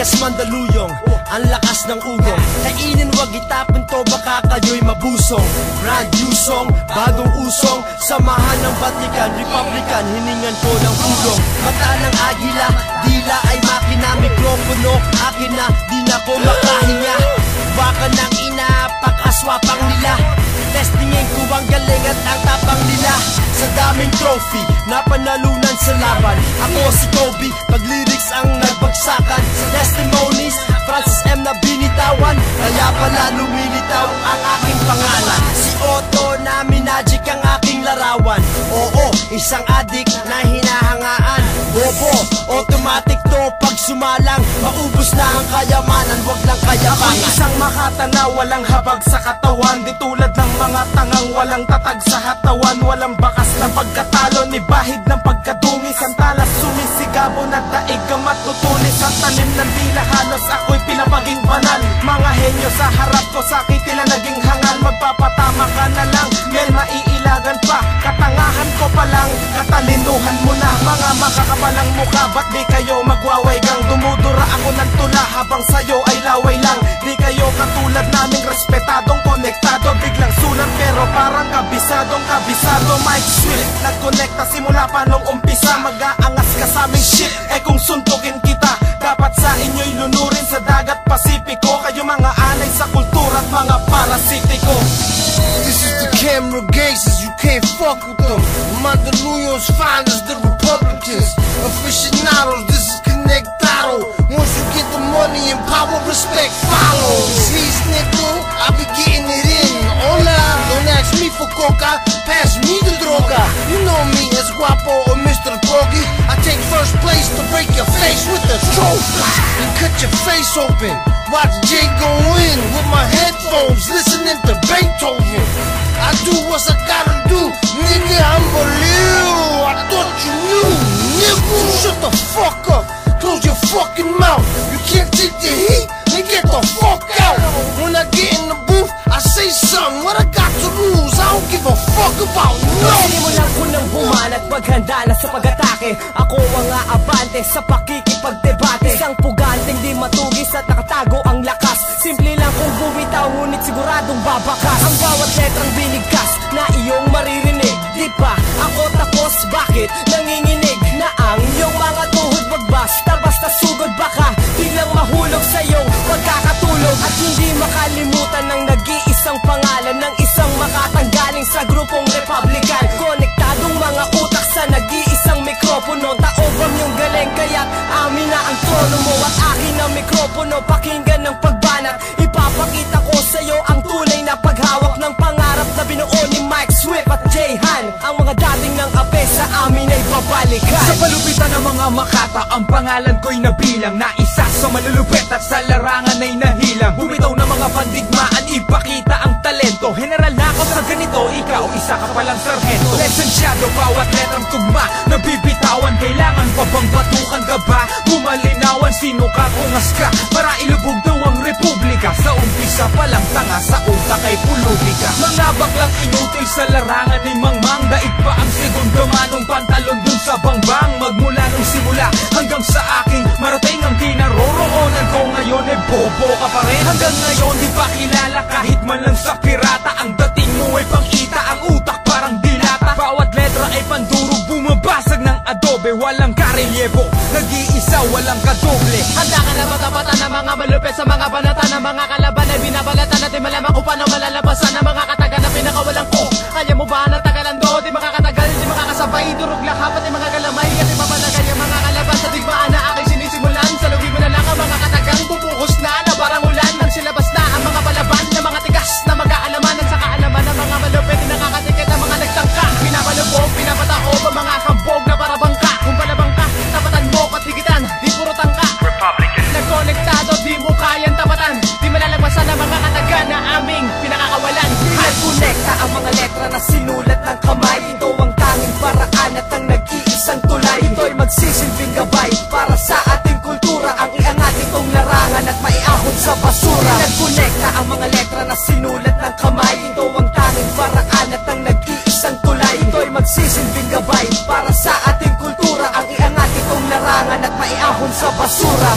Alias Mandaluyong, ang lakas ng ugong. Kainin wag itapon to, baka kayo'y mabusong. Brand new song, bagong usong. Samahan ng Batikan, Republican, hiningan ko ng tulong. Mata ng agila, dila ay makina. Mikropono, akin na, di na ko makahinga. Baka ng ina, pakaswapang nila. Testingin ko ang galing at ang tapang nila. Sa daming trophy, napanalunan sa laban. Ako si Kobe, pag lyrics ang nagbagsakan. Sa testimonies, Francis M. na binitawan. Kaya pala lumilitaw ang aking pangalan. Si Otto na Minagic ang aking larawan. Oo, isang adik na hinahangaan. Bobo, automatic to pag sumalang. Maubos na ang kayamanan, wag lang kayabangan. Ako'y isang makatana, walang habag sa katawan. Di tulad ng mga tangang walang tatag sa hatawan. Walang bakas na pagkatalo, ni bahid ng pagkadungis. Ang talas sumisigabo na daig ang matutulis. Ang tanim ng dila halos ako'y pinapaging banal. Mga henyo sa harap ko, sakit na naging hangal. Magpapatama ka na lang, may maiilagan pa. Katangahan ko pa lang, katalinuhan mo na. Mga makakapalang mukha, ba't di kayo magwawaygang? Dumudura ako ng tula habang sayo ay laway lang. Di kayo katulad naming respetadong konektado. Biglang sulat pero parang kabisadong kabisado. Mike Swift, nagkonekta simula pa nung umpisa. Mag-aangas ka sa aming shit, eh kung suntukin kita, dapat sa inyo'y lunurin sa dagat Pasipiko. Kayo mga anay sa kultura at mga parasitiko. This is the camera gangsters, you can't fuck with them. Mandaluyong's fine as the Republicans. Aficionados, this is Conectado. Once you get the money and power, respect follows. These nigga, I be getting it in. Hola, don't ask me for coca, pass me the droga. You know me as Guapo or Mr. Bogey. I take first place to break your face with the trophy and cut your face open. Watch Jay go in with my headphones, listening to Beethoven. I do what I gotta do, nigga, I'm Belial. I thought you knew, nigga. So shut the fuck up, close your fucking mouth. You can't take the heat, then get the fuck out. When I get in the booth, I say something, what I got to lose, I don't give a fuck about no. Sinimulan ko ng bumanat, maghanda na sa pag-atake. Ako ang aabante sa pakikipagdebate. Isang puganteng di matugis at nakatago ang lakas. Simple lang kung bumitaw, ngunit siguradong babakas. Ang bawat letrang binigkas na iyong maririnig. Di ba ako tapos, bakit nanginginig na ang iyong mga tuhod? Wag basta sugod, baka biglang mahulog sa iyong pagkakatulog. At hindi makalimutan ng nag-iisang pangalan ng isang makatanggaling sa grupong Republican. Konektadong mga utak sa nag-iisang mikropono. Taobam yung galing, kaya't amin na ang trono mo. At akin ang mikropono, pakinggan ng pagbanat. Ipapakita ko sa'yo ang tunay na paghawak ng pangarap na binuo ni Mike Swift at Jay Han. Ang mga dating ng ape sa amin ay babalikan. Sa palupitan ng mga makata, ang pangalan ko'y nabilang. Na isa sa malulupet at sa larangan ay nahilang. Bumitaw na mga pandigmaan, ipakita ang talento. General na ako sa ganito, ikaw isa ka palang sarhento. Lesensyado, bawat letrang tugma nabibitawan. Kailangan pa bang batukan ka ba? Bumalinawan, sino ka kung ka para ilubog daw ang republika. Sa umpisa pa lang tanga, sa utak ay pulubi ka. Mga baklang inutil sa larangan ni Mangmang. Daig pa ang segundo manong pantalon dun sa bangbang. Magmula nung simula hanggang sa aking marating ang kinaroroonan ko ngayon, eh bobo ka pa rin. Hanggang ngayon di pa kilala kahit man lang sa pirata. Ang dating mo ay pangita, ang utak parang dilata. Bawat letra ay pandurog, bumabasag ng adobe. Walang karelyebo, nag-iisa, walang kadoble. Handa ka na matapatan ng mga malupit sa mga banata ng mga kalaban ay binabalatan natin malaman kung paano malalabasan ng mga katagal na pinakawalang ko. Kaya mo ba natagalan do? Di makakatagal, di makakasabay. Durog lang hapat ay mga kalamay. Kasi mapanagal yung mga kalaban sa digmaan na aking sinisimulan. Sa lugi mo na lang ang mga katagang bubuhos na na parang ulan. Nang silabas na ang mga palaban na mga tigas na mag-aalaman. At sa kaalaman ng mga malupit na nakakatikit ang mga nagtangka. Pinapalubog, pinapataob ang mga kambog na parabangka. Kung palabang ka, tapatan mo patigitan, di puro tangka. Nagkonektado, di mo kayang tapatan. Di malalagpasan ang mga kataga na aming pinakakawalan. Nagkonekta ang mga letra na sinulat ng kamay. Ito ang tanging paraan at ang nag-iisang tulay. Ito'y magsisilbing gabay para sa ating kultura. Ang iangat itong larangan at maiahon sa basura. Nagkonekta ang mga letra na sinulat ng kamay. Ito ang tanging paraan at ang nag-iisang tulay. Ito'y magsisilbing gabay para sa ating kultura. Ang iangat itong larangan at maiahon sa basura.